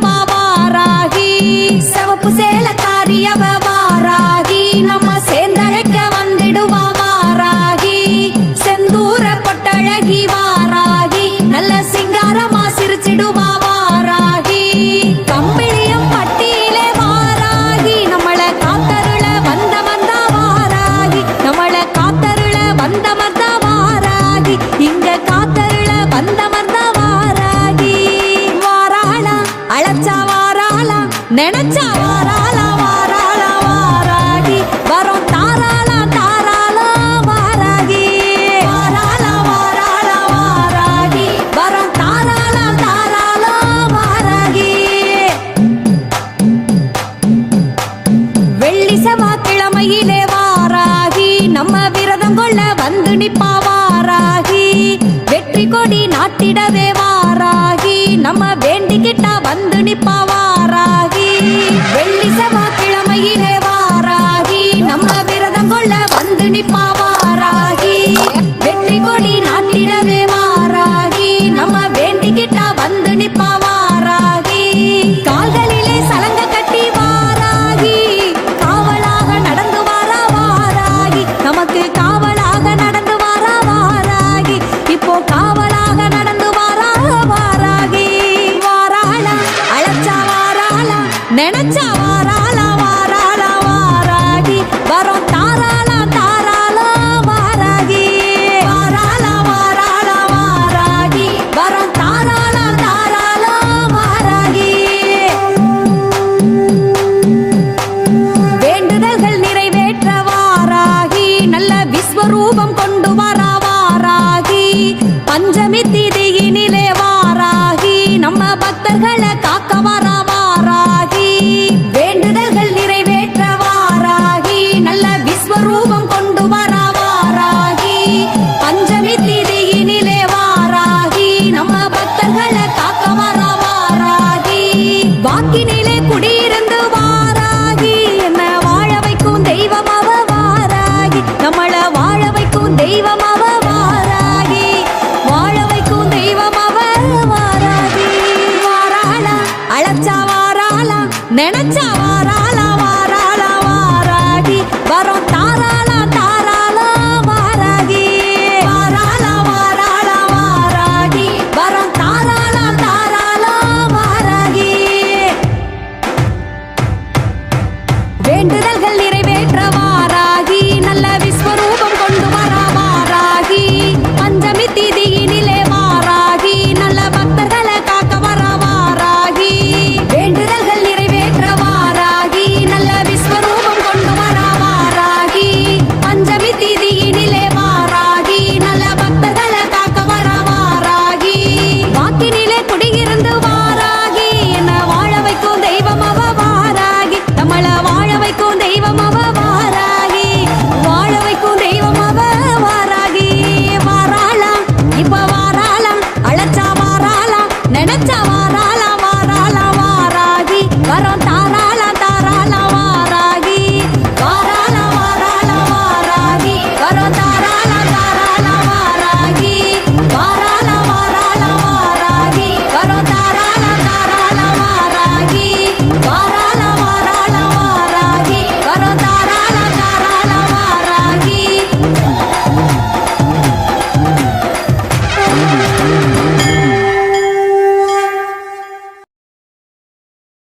வந்திடுவா வாராகி. சிவப்பு சேலக்காரியவ வாராகி, நம்ம சேர்ந்தழைக்க வந்திடுவா வாராகி. செந்தூர பொட்டழகி வாராகி, நல்ல சிங்காரமா சிரிச்சிடுவா வாராகி. கம்பிளியம் பட்டியிலே வாராகி, நம்மள காத்தருள வந்த வாராகி. நம்மள காத்தருள வந்த வாராகி, இங்க காத்தருள வந்த வாராகி. வாராளா அழைச்சா வாராளா, நினைச்சா வாராளா வாராளா வாராகி. வரும் தாராளா தாராளா வாராகி. வாராளா வாராளா வாராகி, வரும் தாராளா தாராளா வாராகி. வெள்ளி செவ்வாய்க்கிழமையிலே வாராகி, நம்ம விரதம் கொள்ள வந்து நிப்பா வாராகி. வெற்றி கொடி நாட்டிடவே வாராகி, நம்ம வேண்டிக்கிட்டா வந்து நிப்பா வாராகி. வெள்ளி செவ்வாய்க்கிழமையிலே வாராகி, நம்ம விரதம் கொள்ள வந்து நிப்பா வாராகி. வெற்றி கொடி நாட்டிடவே வாராகி, நம்ம வேண்டிக்கிட்டா வந்து நிப்பா வாராகி. கால்களிலே சலங்க கட்டி வாராகி, காவலாக நடந்து வாரா வாராகி. நமக்கு காவலாக நடந்து வாரா வாராகி, இப்போ காவலாக நடந்து வாரா வாராகி. வாராளா அழைச்சா வாராளா, நினைச்சா வாராளா வாராளா வாராகி. வரும் தாராளா தாராளா வாராகி. வாராளா வாராளா வாராகி, வரும் தாராளா தாராளா வாராகி. வேண்டுதல்கள் நிறைவேற்ற வாராகி, நல்ல விஸ்வரூபம் கொண்டு வரா வாராகி. பஞ்சமி திதியினிலே வாராகி, நம்ம பக்தர்களை காக்க வரா வாராகி. வேண்டுதல்கள் நிறைவேற்ற வாராகி, நல்ல விஸ்வரூபம் கொண்டு வரா வாராகி. பஞ்சமி திதியினிலே வாராகி, நம்ம பக்தர்களை காக்க வரா வாராகி. வாக்கினிலே குடியிருந்து வாராகி, என்ன வாழ வைக்கும் தெய்வம் அவ வாராகி. நம்மள வாழ வைக்கும் தெய்வம் அவ வாராகி. வாழ வைக்கும் தெய்வம் அவ வாராகி. வாராளா அழைச்சா வாராளா, நினைச்சா வாரா